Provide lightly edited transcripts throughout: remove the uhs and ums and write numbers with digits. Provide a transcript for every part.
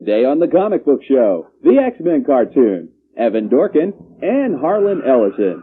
Today on the Comic Book Show, the X-Men cartoon, Evan Dorkin and Harlan Ellison.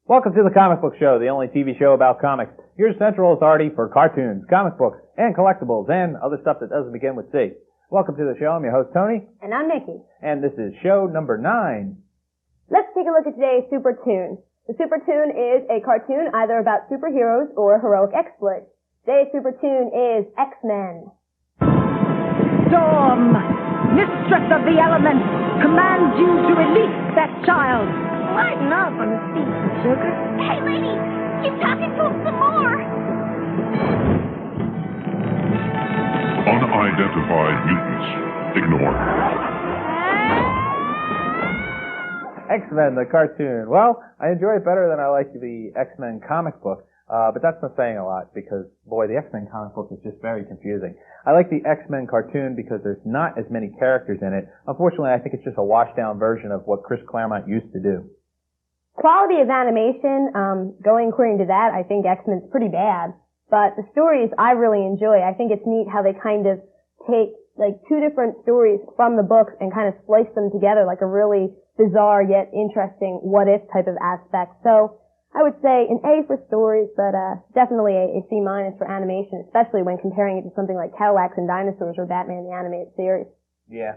Welcome to the Comic Book Show, the only TV show about comics. Your central authority for cartoons, comic books, and collectibles, and other stuff that doesn't begin with C. Welcome to the show. I'm your host, Tony. And I'm Nikki. And this is show number 9. Let's take a look at today's Super Toon. The Super Toon is a cartoon either about superheroes or heroic exploits. Today's Super Toon is X-Men. Storm, mistress of the elements, commands you to release that child. Lighten up on the feet, sugar. Hey, lady, keep talking to him some more. Unidentified mutants. Ignore. X-Men, the cartoon. Well, I enjoy it better than I like the X-Men comic book, but that's not saying a lot because, boy, the X-Men comic book is just very confusing. I like the X-Men cartoon because there's not as many characters in it. Unfortunately, I think it's just a washed-down version of what Chris Claremont used to do. Quality of animation, going according to that, I think X-Men's pretty bad. But the stories I really enjoy. I think it's neat how they kind of take like two different stories from the books and kind of splice them together like a really bizarre yet interesting what-if type of aspect. So I would say an A for stories, but definitely a C- for animation, especially when comparing it to something like Cadillacs and Dinosaurs or Batman the Animated Series. Yeah,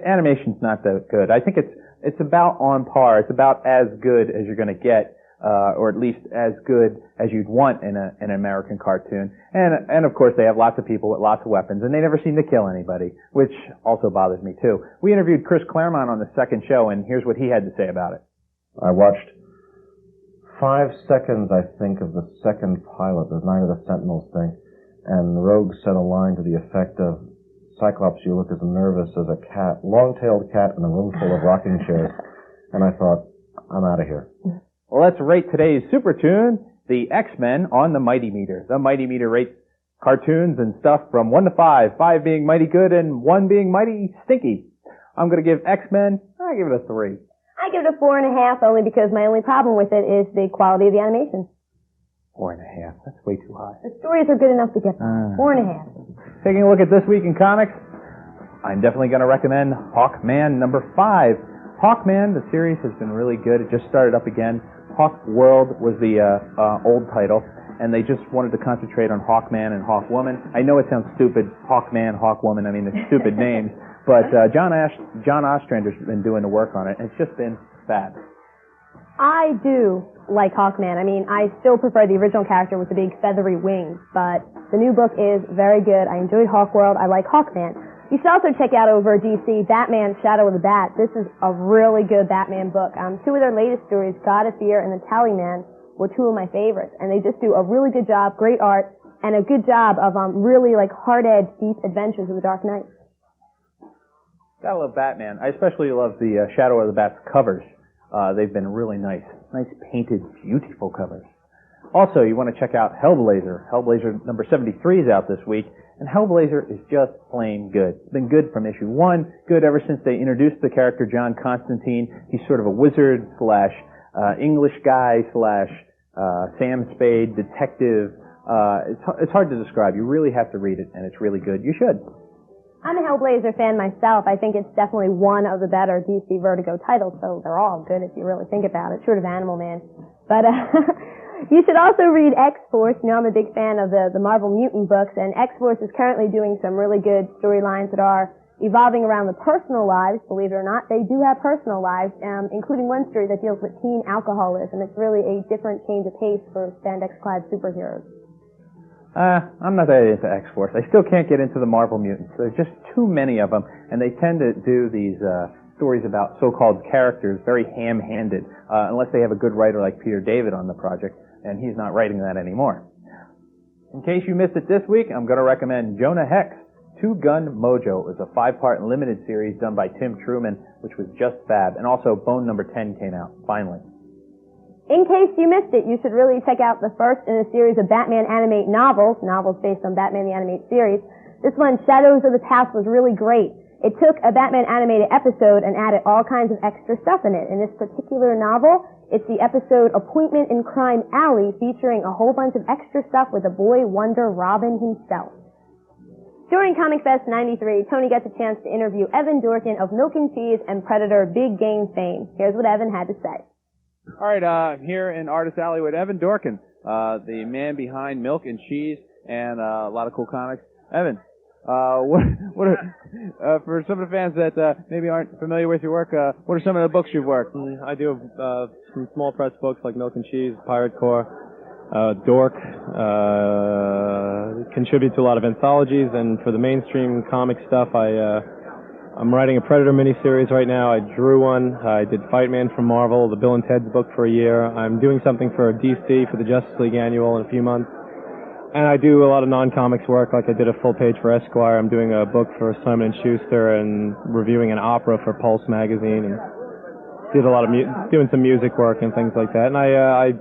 animation's not that good. I think it's about on par. It's about as good as you're going to get, or at least as good as you'd want in an American cartoon. And of course they have lots of people with lots of weapons, and they never seem to kill anybody, which also bothers me too. We interviewed Chris Claremont on the second show, and here's what he had to say about it. I watched 5 seconds, I think, of the second pilot, the Night of the Sentinels thing, and Rogue said a line to the effect of, "Cyclops, you look as nervous as a cat, long-tailed cat in a room full of rocking chairs." And I thought, I'm out of here. Well, let's rate today's Super Toon, the X-Men, on the Mighty Meter. The Mighty Meter rates cartoons and stuff from 1 to 5, 5 being mighty good and 1 being mighty stinky. I'm going to give X-Men, I give it a 3. I give it a 4.5 only because my only problem with it is the quality of the animation. 4.5. That's way too high. The stories are good enough to get 4.5. Taking a look at this week in comics, I'm definitely going to recommend Hawkman number 5. Hawkman, the series, has been really good. It just started up again. Hawk World was the old title, and they just wanted to concentrate on Hawkman and Hawkwoman. I know it sounds stupid, Hawkman, Hawkwoman. I mean, they're stupid names, but John Ostrander's been doing the work on it, and it's just been fab. I do like Hawkman. I mean, I still prefer the original character with the big feathery wings, but the new book is very good. I enjoyed Hawkworld. I like Hawkman. You should also check out over DC Batman Shadow of the Bat. This is a really good Batman book. 2 of their latest stories, God of Fear and The Tallyman, were 2 of my favorites, and they just do a really good job, great art, and a good job of really like hard-edged, deep adventures of the Dark Knight. Gotta love Batman. I especially love the Shadow of the Bat's covers. They've been really nice. Nice painted, beautiful covers. Also, you want to check out Hellblazer. Hellblazer number 73 is out this week, and Hellblazer is just plain good. It's been good from issue 1, good ever since they introduced the character John Constantine. He's sort of a wizard / English guy / Sam Spade detective. It's hard to describe. You really have to read it, and it's really good. You should. I'm a Hellblazer fan myself. I think it's definitely one of the better DC Vertigo titles, so they're all good if you really think about it, short of Animal Man. But you should also read X-Force. You know, I'm a big fan of the Marvel Mutant books, and X-Force is currently doing some really good storylines that are evolving around the personal lives. Believe it or not, they do have personal lives, including one story that deals with teen alcoholism. It's really a different change of pace for spandex-clad superheroes. I'm not that into X-Force. I still can't get into the Marvel Mutants. There's just too many of them, and they tend to do these stories about so-called characters very ham-handed, unless they have a good writer like Peter David on the project, and he's not writing that anymore. In case you missed it this week, I'm going to recommend Jonah Hex, Two Gun Mojo. It was a 5-part limited series done by Tim Truman, which was just fab, and also Bone Number 10 came out, finally. In case you missed it, you should really check out the first in a series of Batman animate novels based on Batman the Animated Series. This one, Shadows of the Past, was really great. It took a Batman animated episode and added all kinds of extra stuff in it. In this particular novel, it's the episode Appointment in Crime Alley, featuring a whole bunch of extra stuff with the boy wonder Robin himself. During Comic Fest 93, Tony gets a chance to interview Evan Dorkin of Milk and Cheese and Predator Big Game fame. Here's what Evan had to say. All right, here in Artist Alley with Evan Dorkin, the man behind Milk and Cheese and a lot of cool comics. Evan, what are, for some of the fans that maybe aren't familiar with your work, what are some of the books you've worked? I do some small press books like Milk and Cheese, Pirate Corps, Dork, contribute to a lot of anthologies, and for the mainstream comic stuff, I'm writing a Predator miniseries right now. I drew one. I did Fight Man for Marvel, the Bill and Ted's book for a year. I'm doing something for DC for the Justice League Annual in a few months. And I do a lot of non-comics work, like I did a full page for Esquire. I'm doing a book for Simon & Schuster and reviewing an opera for Pulse magazine, and did a lot of doing some music work and things like that. And I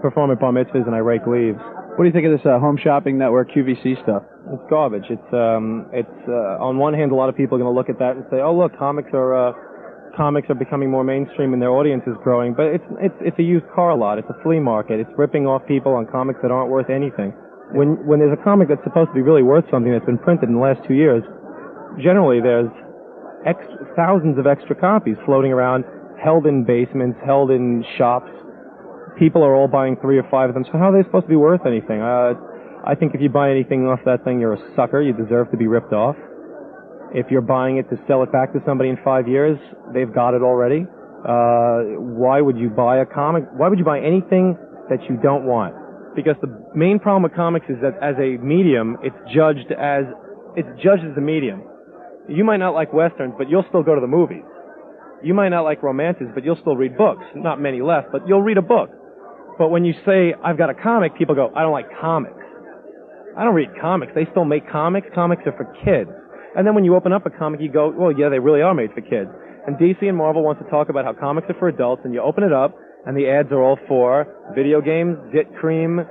perform at bar mitzvahs and I rake leaves. What do you think of this Home Shopping Network QVC stuff? It's garbage. It's on one hand, a lot of people are going to look at that and say, "Oh, look, comics are becoming more mainstream and their audience is growing." But it's a used car lot. It's a flea market. It's ripping off people on comics that aren't worth anything. When there's a comic that's supposed to be really worth something that's been printed in the last 2 years, generally there's thousands of extra copies floating around, held in basements, held in shops. People are all buying 3 or 5 of them, so how are they supposed to be worth anything? I think if you buy anything off that thing, you're a sucker. You deserve to be ripped off. If you're buying it to sell it back to somebody in 5 years, they've got it already. Why would you buy a comic? Why would you buy anything that you don't want? Because the main problem with comics is that as a medium, it's judged as a medium. You might not like westerns, but you'll still go to the movies. You might not like romances, but you'll still read books. Not many left, but you'll read a book. But when you say, "I've got a comic," people go, "I don't like comics. I don't read comics." They still make comics. Comics are for kids. And then when you open up a comic, you go, "Well, yeah, they really are made for kids." And DC and Marvel wants to talk about how comics are for adults, and you open it up, and the ads are all for video games, dit cream,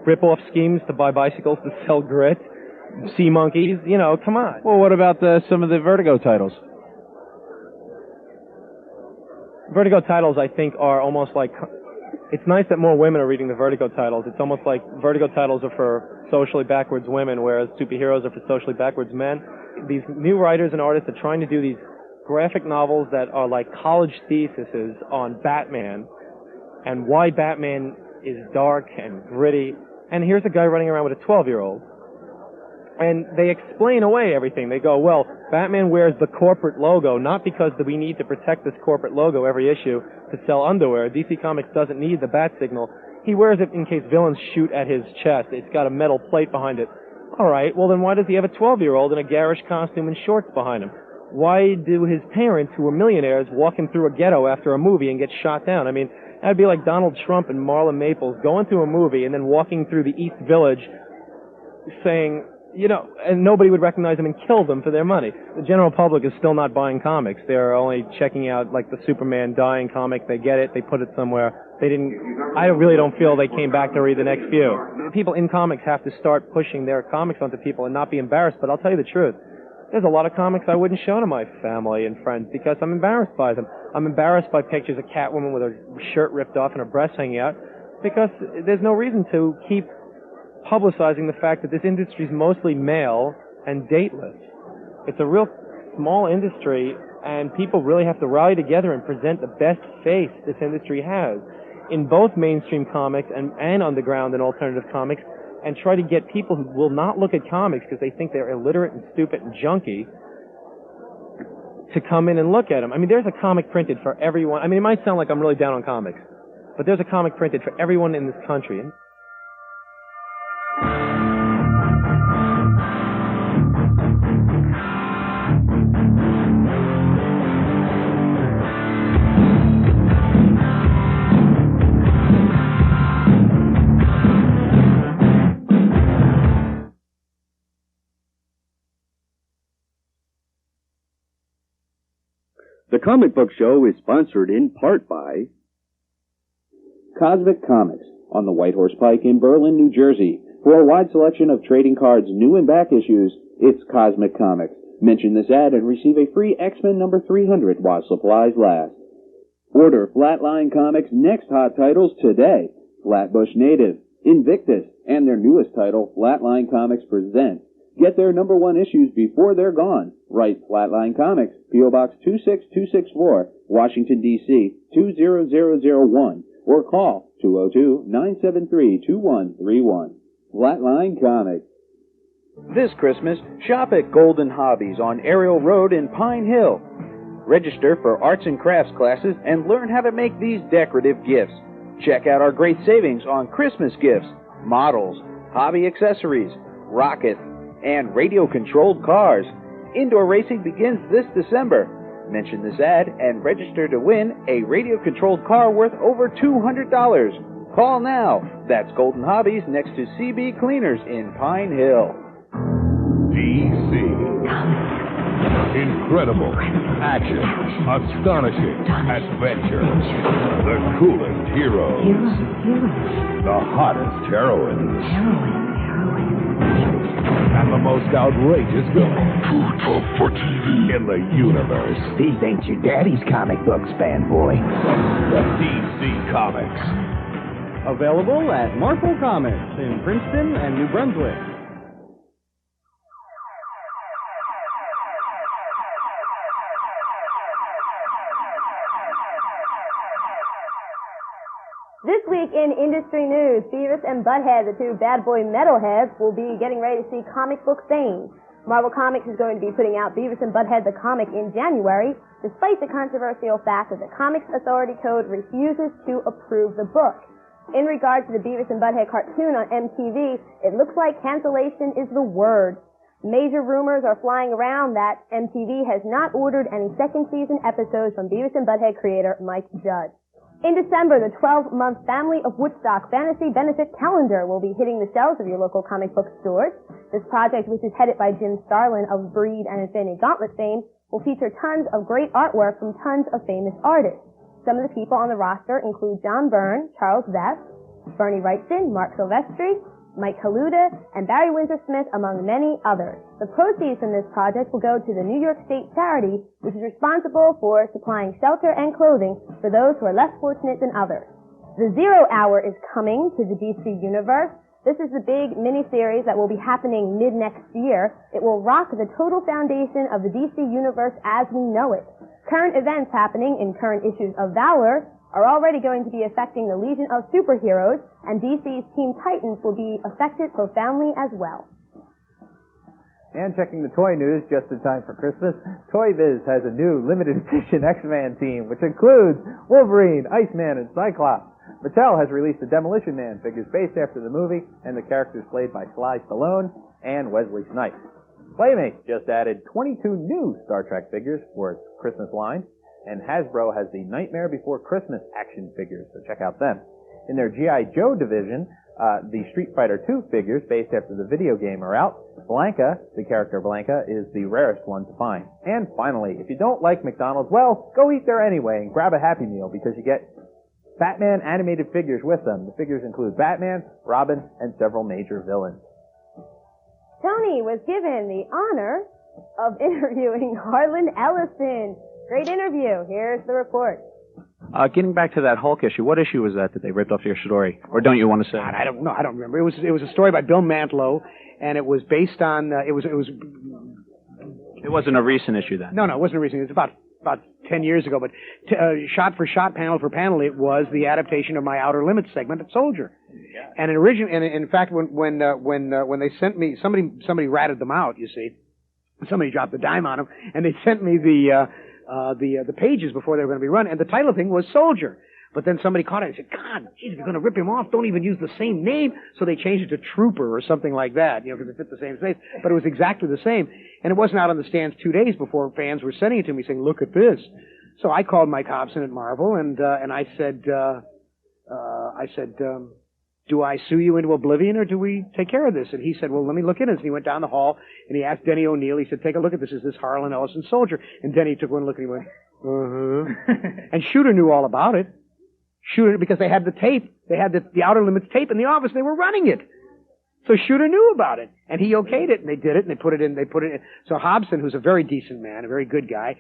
rip-off schemes to buy bicycles to sell grit, sea monkeys, come on. Well, what about some of the Vertigo titles? Vertigo titles, I think, are almost like... It's nice that more women are reading the Vertigo titles. It's almost like Vertigo titles are for socially backwards women, whereas superheroes are for socially backwards men. These new writers and artists are trying to do these graphic novels that are like college theses on Batman and why Batman is dark and gritty. And here's a guy running around with a 12-year-old. And they explain away everything. They go, well, Batman wears the corporate logo, not because we need to protect this corporate logo every issue to sell underwear. DC Comics doesn't need the bat signal. He wears it in case villains shoot at his chest. It's got a metal plate behind it. All right, well then why does he have a 12-year-old in a garish costume and shorts behind him? Why do his parents, who are millionaires, walk him through a ghetto after a movie and get shot down? I mean, that'd be like Donald Trump and Marlon Maples going to a movie and then walking through the East Village saying, and nobody would recognize them and kill them for their money. The general public is still not buying comics. They're only checking out, like, the Superman dying comic. They get it. They put it somewhere. I really don't feel they came back to read the next few. People in comics have to start pushing their comics onto people and not be embarrassed, but I'll tell you the truth. There's a lot of comics I wouldn't show to my family and friends because I'm embarrassed by them. I'm embarrassed by pictures of Catwoman with her shirt ripped off and her breasts hanging out because there's no reason to keep publicizing the fact that this industry is mostly male and dateless. It's a real small industry, and people really have to rally together and present the best face this industry has in both mainstream comics and underground and alternative comics, and try to get people who will not look at comics because they think they're illiterate and stupid and junky to come in and look at them. I mean, there's a comic printed for everyone. I mean, it might sound like I'm really down on comics, but there's a comic printed for everyone in this country. The Comic Book Show is sponsored in part by Cosmic Comics on the White Horse Pike in Berlin, New Jersey. For a wide selection of trading cards, new and back issues, it's Cosmic Comics. Mention this ad and receive a free X-Men number 300 while supplies last. Order Flatline Comics' next hot titles today. Flatbush Native, Invictus, and their newest title, Flatline Comics Presents. Get their number one issues before they're gone. Write Flatline Comics, P.O. Box 26264, Washington, D.C. 20001, or call 202-973-2131. Flatline Comics. This Christmas, shop at Golden Hobbies on Ariel Road in Pine Hill. Register for arts and crafts classes and learn how to make these decorative gifts. Check out our great savings on Christmas gifts, models, hobby accessories, rockets, and radio-controlled cars. Indoor racing begins this December. Mention this ad and register to win a radio-controlled car worth over $200. Call now. That's Golden Hobbies next to CB Cleaners in Pine Hill. DC. Incredible. Action. Astonishing. Adventure. The coolest heroes. The hottest heroines. And the most outrageous villains. Too tough for TV. In the universe. These ain't your daddy's comic books, fanboy. The DC Comics. Available at Marvel Comics in Princeton and New Brunswick. This week in industry news, Beavis and Butthead, the two bad boy metalheads, will be getting ready to see comic book fame. Marvel Comics is going to be putting out Beavis and Butthead the comic in January, despite the controversial fact that the Comics Authority Code refuses to approve the book. In regards to the Beavis and Butthead cartoon on MTV, it looks like cancellation is the word. Major rumors are flying around that MTV has not ordered any second season episodes from Beavis and Butthead creator Mike Judge. In December, the 12-month Family of Woodstock Fantasy Benefit Calendar will be hitting the shelves of your local comic book stores. This project, which is headed by Jim Starlin of Breed and Infinity Gauntlet fame, will feature tons of great artwork from tons of famous artists. Some of the people on the roster include John Byrne, Charles Vess, Bernie Wrightson, Mark Silvestri, Mike Kaluta, and Barry Windsor-Smith, among many others. The proceeds from this project will go to the New York State charity, which is responsible for supplying shelter and clothing for those who are less fortunate than others. The Zero Hour is coming to the DC Universe. This is the big miniseries that will be happening mid-next year. It will rock the total foundation of the DC Universe as we know it. Current events happening in current issues of Valor are already going to be affecting the Legion of Superheroes, and DC's Teen Titans will be affected profoundly as well. And checking the toy news just in time for Christmas, Toy Biz has a new limited edition X-Man team, which includes Wolverine, Iceman, and Cyclops. Mattel has released the Demolition Man figures based after the movie, and the characters played by Sly Stallone and Wesley Snipes. Playmates just added 22 new Star Trek figures for its Christmas line, and Hasbro has the Nightmare Before Christmas action figures, so check out them. In their G.I. Joe division, the Street Fighter II figures based after the video game are out. Blanca, the character Blanca, is the rarest one to find. And finally, if you don't like McDonald's, well, go eat there anyway and grab a Happy Meal because you get Batman animated figures with them. The figures include Batman, Robin, and several major villains. Tony was given the honor of interviewing Harlan Ellison. Great interview. Here's the report. Getting back to that Hulk issue, what issue was that they ripped off your story? Or don't you want to say? God, I don't know. I don't remember. It was a story by Bill Mantlo, and it was based on it wasn't a recent issue then. No, it wasn't a recent. It was about 10 years ago. But shot for shot, panel for panel, it was the adaptation of my Outer Limits segment at Soldier. Yeah. And in fact, when they sent me, somebody ratted them out. You see. Somebody dropped the dime on them, and they sent me the the pages before they were going to be run, and the title thing was Soldier. But then somebody caught it and said, God, geez, if you're going to rip him off, don't even use the same name. So they changed it to Trooper or something like that, because it fit the same space. But it was exactly the same. And it wasn't out on the stands 2 days before fans were sending it to me saying, look at this. So I called Mike Hobson at Marvel, and I said, do I sue you into oblivion or do we take care of this? And he said, well, let me look at it. And he went down the hall and he asked Denny O'Neil, he said, take a look at this. Is this Harlan Ellison Soldier? And Denny took one look and he went, and Shooter knew all about it. Shooter, because they had the tape, they had the Outer Limits tape in the office, they were running it. So Shooter knew about it, and he okayed it, and they did it, and they put it in. So Hobson, who's a very decent man, a very good guy,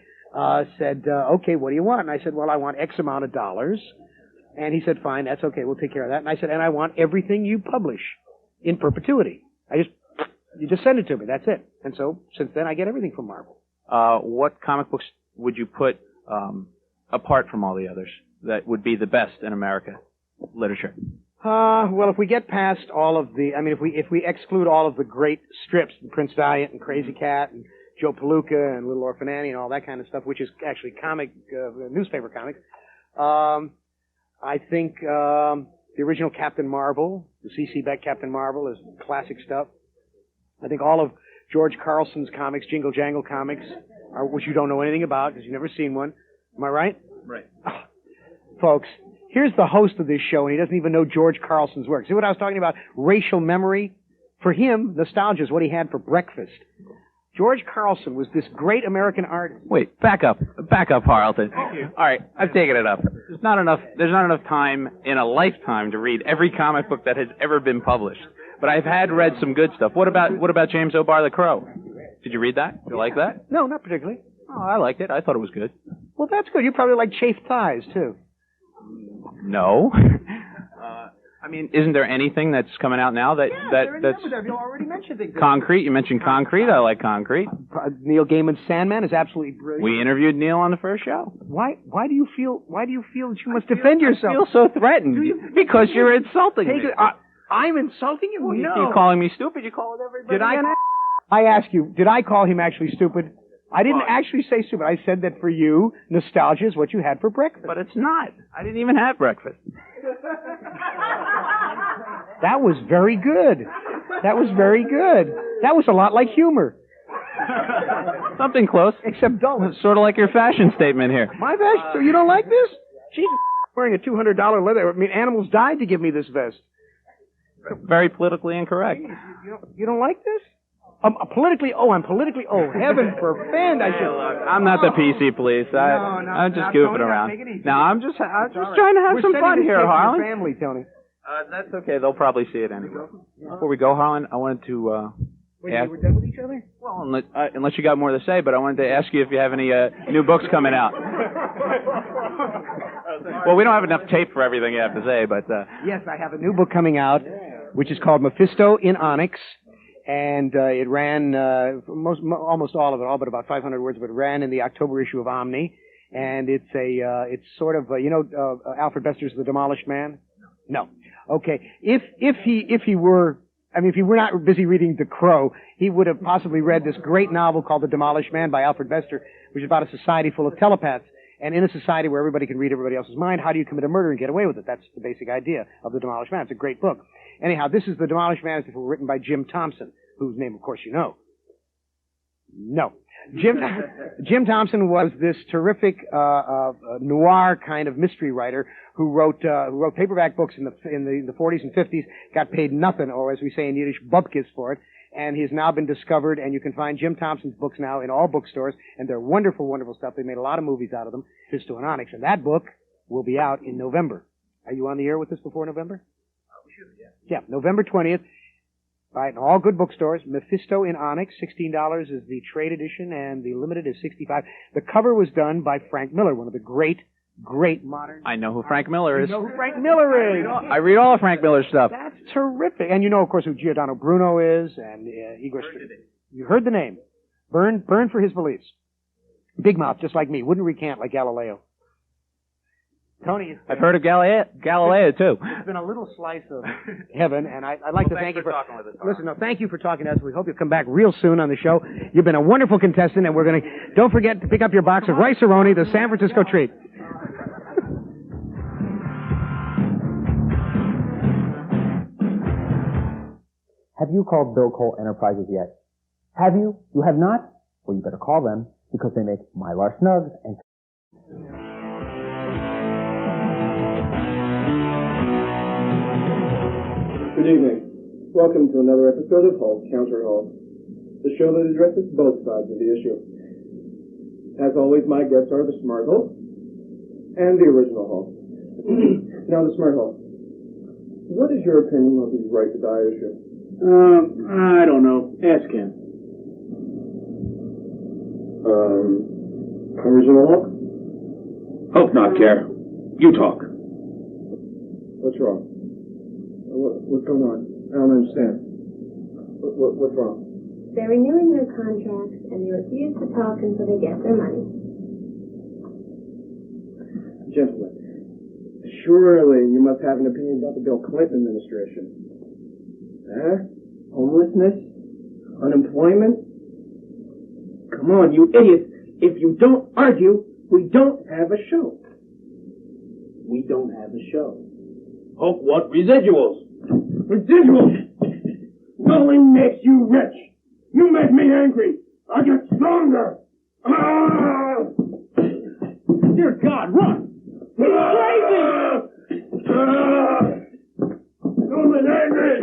said, okay, what do you want? And I said, well, I want X amount of dollars. And he said, fine, that's okay, we'll take care of that. And I said, and I want everything you publish in perpetuity. You just send it to me, that's it. And so, since then, I get everything from Marvel. What comic books would you put apart from all the others that would be the best in America literature? Well, if we get past all of the, if we exclude all of the great strips, Prince Valiant and Crazy Cat and Joe Palooka and Little Orphan Annie and all that kind of stuff, which is actually newspaper comics, I think the original Captain Marvel, the C.C. Beck Captain Marvel, is classic stuff. I think all of George Carlson's comics, Jingle Jangle comics, which you don't know anything about because you've never seen one. Am I right? Right. Folks, here's the host of this show, and he doesn't even know George Carlson's work. See what I was talking about? Racial memory? For him, nostalgia is what he had for breakfast. George Carlson was this great American artist. Wait, back up, Harlan. Thank you. All right, I've taken it up. There's not enough time in a lifetime to read every comic book that has ever been published. But I've read some good stuff. What about James O'Barr the Crow? Did you read that? Did you like that? No, not particularly. Oh, I liked it. I thouut it was good. Well, that's good. You probably like Chafed Ties, too. No. Isn't there anything that's coming out now that's You already mentioned things. Concrete? You mentioned Concrete. I like Concrete. Neil Gaiman's Sandman is absolutely brilliant. We interviewed Neil on the first show. Why do you feel that you must defend yourself? I feel so threatened because you're insulting me. I'm insulting you? No. You keep calling me stupid. You call it everybody. I ask you, did I call him actually stupid? I didn't actually say stupid. I said that for you, nostalgia is what you had for breakfast. But it's not. I didn't even have breakfast. That was very good. That was a lot like humor. Something close. Except dull. It's sort of like your fashion statement here. My vest? So you don't like this? Jesus, wearing a $200 leather. Animals died to give me this vest. Very politically incorrect. You don't like this? I'm politically, heaven forfend, I'm not the PC police. I'm just goofing around. No, I'm just trying to have some fun here, Harlan. Family, Tony. That's okay. They'll probably see it anyway. Before we go, Harlan, I wanted to Wait, we're done with each other? Well, unless you got more to say, but I wanted to ask you if you have any new books coming out. Well, we don't have enough tape for everything you have to say, but... Yes, I have a new book coming out, which is called Mephisto in Onyx. And it ran almost all of it, all but about 500 words, but it ran in the October issue of Omni. And it's sort of Alfred Bester's The Demolished Man. No. Okay. If he were not busy reading The Crow, he would have possibly read this great novel called The Demolished Man by Alfred Bester, which is about a society full of telepaths. And in a society where everybody can read everybody else's mind, how do you commit a murder and get away with it? That's the basic idea of The Demolished Man. It's a great book. Anyhow, this is The Demolished Man, as if it were written by Jim Thompson, whose name, of course, you know. No. Jim Thompson was this terrific noir kind of mystery writer who wrote paperback books in the 40s and 50s, got paid nothing, or as we say in Yiddish, bubkis for it, and he's now been discovered, and you can find Jim Thompson's books now in all bookstores, and they're wonderful, wonderful stuff. They made a lot of movies out of them, Mephisto and Onyx, and that book will be out in November. Are you on the air with this before November? We should, yeah. Yeah, November 20th. Right, in all good bookstores. Mephisto in Onyx, $16 is the trade edition, and the limited is $65. The cover was done by Frank Miller, one of the great modern... I know who Frank Miller is. You know who Frank Miller is. I read all of Frank Miller's stuff. That's terrific. And you know, of course, who Giordano Bruno is, and Igor... You heard the name. Burn for his beliefs. Big mouth, just like me. Wouldn't recant like Galileo. Tony, I've heard of Galileo too. it's been a little slice of heaven, and I'd like to thank you for talking with us. Listen, no, thank you for talking to us. We hope you'll come back real soon on the show. You've been a wonderful contestant, and we're going to... Don't forget to pick up your box of rice-a-roni, the San Francisco treat. Have you called Bill Cole Enterprises yet? Have you? You have not? Well, you better call them, because they make Mylar Snugs and... Good evening. Welcome to another episode of Hulk Counter Hulk, the show that addresses both sides of the issue. As always, my guests are the Smart Hulk and the original Hulk. Now, the Smart Hulk. What is your opinion on the right to die issue? I don't know. Ask him. Original Hulk? Hulk not care. You talk. What's wrong? What's going on? I don't understand. What's wrong? They're renewing their contracts, and they refuse to talk until they get their money. Gentlemen, surely you must have an opinion about the Bill Clinton administration. Homelessness? Unemployment? Come on, you idiots. If you don't argue, we don't have a show. We don't have a show. Hulk what? Residuals. Residuals! Only makes you rich. You make me angry. I get stronger. Dear God, run! He's crazy! Newman angry!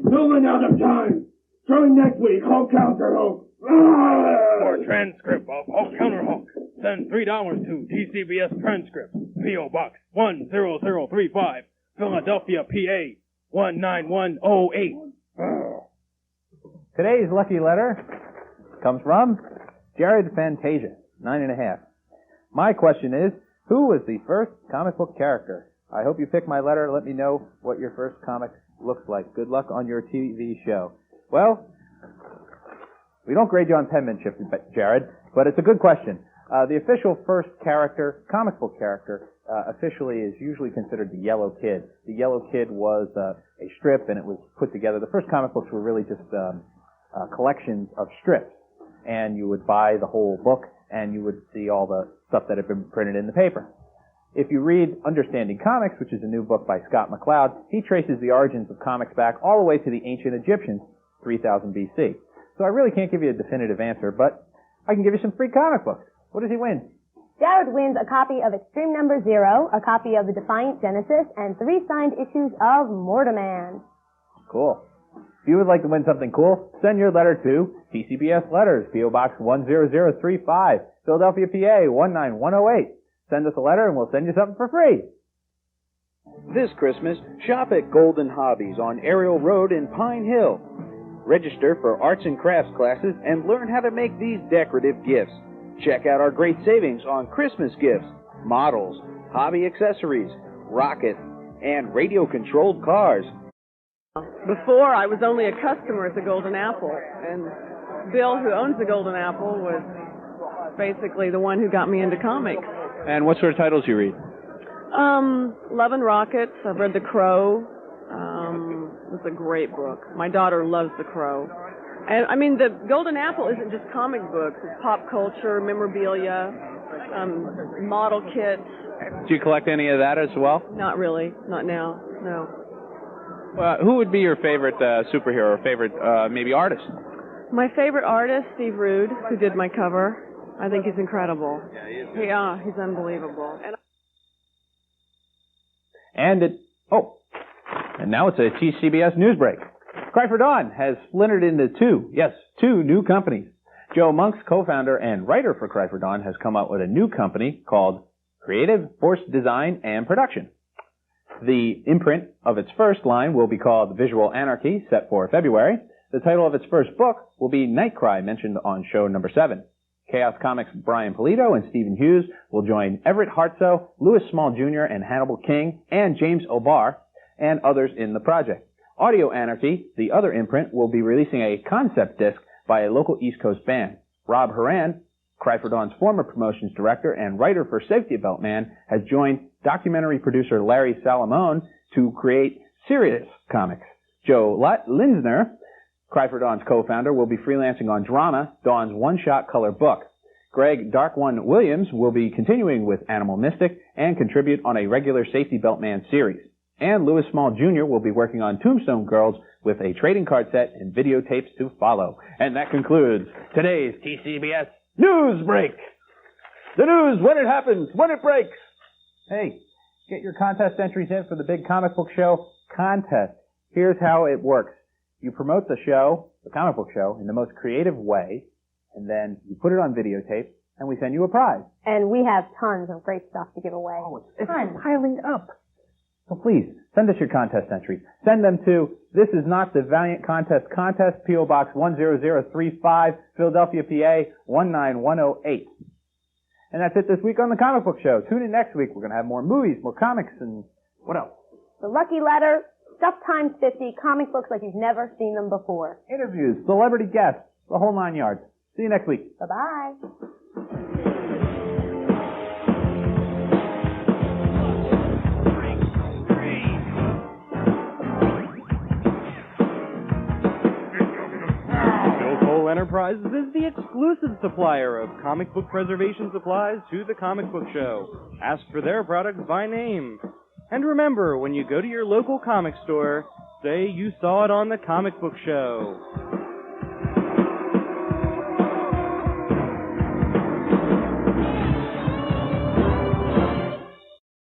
Newman out of time. Join next week. Hulk Counter Hulk. For transcript of Hulk Counter Hulk, send $3 to TCBS Transcript, P.O. Box 10035, Philadelphia, PA 19108. Today's lucky letter comes from Jared Fantasia, 9.5. My question is, who was the first comic book character? I hope you pick my letter and let me know what your first comic looks like. Good luck on your TV show. Well, we don't grade you on penmanship, Jared, but it's a good question. The official first character, comic book character, officially is usually considered the Yellow Kid. The Yellow Kid was a strip, and it was put together. The first comic books were really just collections of strips, and you would buy the whole book, and you would see all the stuff that had been printed in the paper. If you read Understanding Comics, which is a new book by Scott McCloud, he traces the origins of comics back all the way to the ancient Egyptians, 3000 BC. So I really can't give you a definitive answer, but I can give you some free comic books. What does he win? Jared wins a copy of Extreme Number 0, a copy of the Defiant Genesis, and 3 signed issues of Mortarman. Cool. If you would like to win something cool, send your letter to TCBS Letters, P.O. Box 10035, Philadelphia, PA 19108. Send us a letter and we'll send you something for free. This Christmas, shop at Golden Hobbies on Ariel Road in Pine Hill. Register for arts and crafts classes and learn how to make these decorative gifts. Check out our great savings on Christmas gifts, models, hobby accessories, rockets, and radio-controlled cars. Before, I was only a customer at the Golden Apple, and Bill, who owns the Golden Apple, was basically the one who got me into comics. And what sort of titles do you read? Love and Rockets. I've read The Crow. It's a great book. My daughter loves The Crow. And, I mean, the Golden Apple isn't just comic books. It's pop culture, memorabilia, model kits. Do you collect any of that as well? Not really. Not now. No. Who would be your favorite superhero or favorite maybe artist? My favorite artist, Steve Rude, who did my cover. I think he's incredible. Yeah, he is. Yeah, he's unbelievable. And now it's a TCBS news break. Cry for Dawn has splintered into two new companies. Joe Monk's co-founder and writer for Cry for Dawn has come up with a new company called Creative Force Design and Production. The imprint of its first line will be called Visual Anarchy, set for February. The title of its first book will be Night Cry, mentioned on show number 7. Chaos Comics' Brian Polito and Stephen Hughes will join Everett Hartsoe, Louis Small Jr., and Hannibal King, and James O'Barr, and others in the project. Audio Anarchy, the other imprint, will be releasing a concept disc by a local East Coast band. Rob Horan, Cry for Dawn's former promotions director and writer for Safety Belt Man has joined documentary producer Larry Salamone to create Serious Comics. Joe Linsner, Cry for Dawn's co-founder, will be freelancing on Drama, Dawn's one-shot color book. Greg Dark One Williams will be continuing with Animal Mystic and contribute on a regular Safety Belt Man series. And Louis Small Jr. will be working on Tombstone Girls with a trading card set and videotapes to follow. And that concludes today's TCBS News Break. The news when it happens, when it breaks. Hey, get your contest entries in for the big comic book show contest. Here's how it works. You promote the show, the comic book show, in the most creative way, and then you put it on videotape, and we send you a prize. And we have tons of great stuff to give away. Oh, it's piling up. So please, send us your contest entries. Send them to This Is Not the Valiant Contest, P.O. Box 10035, Philadelphia, PA 19108. And that's it this week on the Comic Book Show. Tune in next week. We're going to have more movies, more comics, and what else? The Lucky Letter, Stuff Times 50, comic books like you've never seen them before. Interviews, celebrity guests, the whole 9 yards. See you next week. Bye-bye. Enterprises is the exclusive supplier of comic book preservation supplies to the Comic Book Show. Ask for their products by name. And remember, when you go to your local comic store, say you saw it on the Comic Book Show.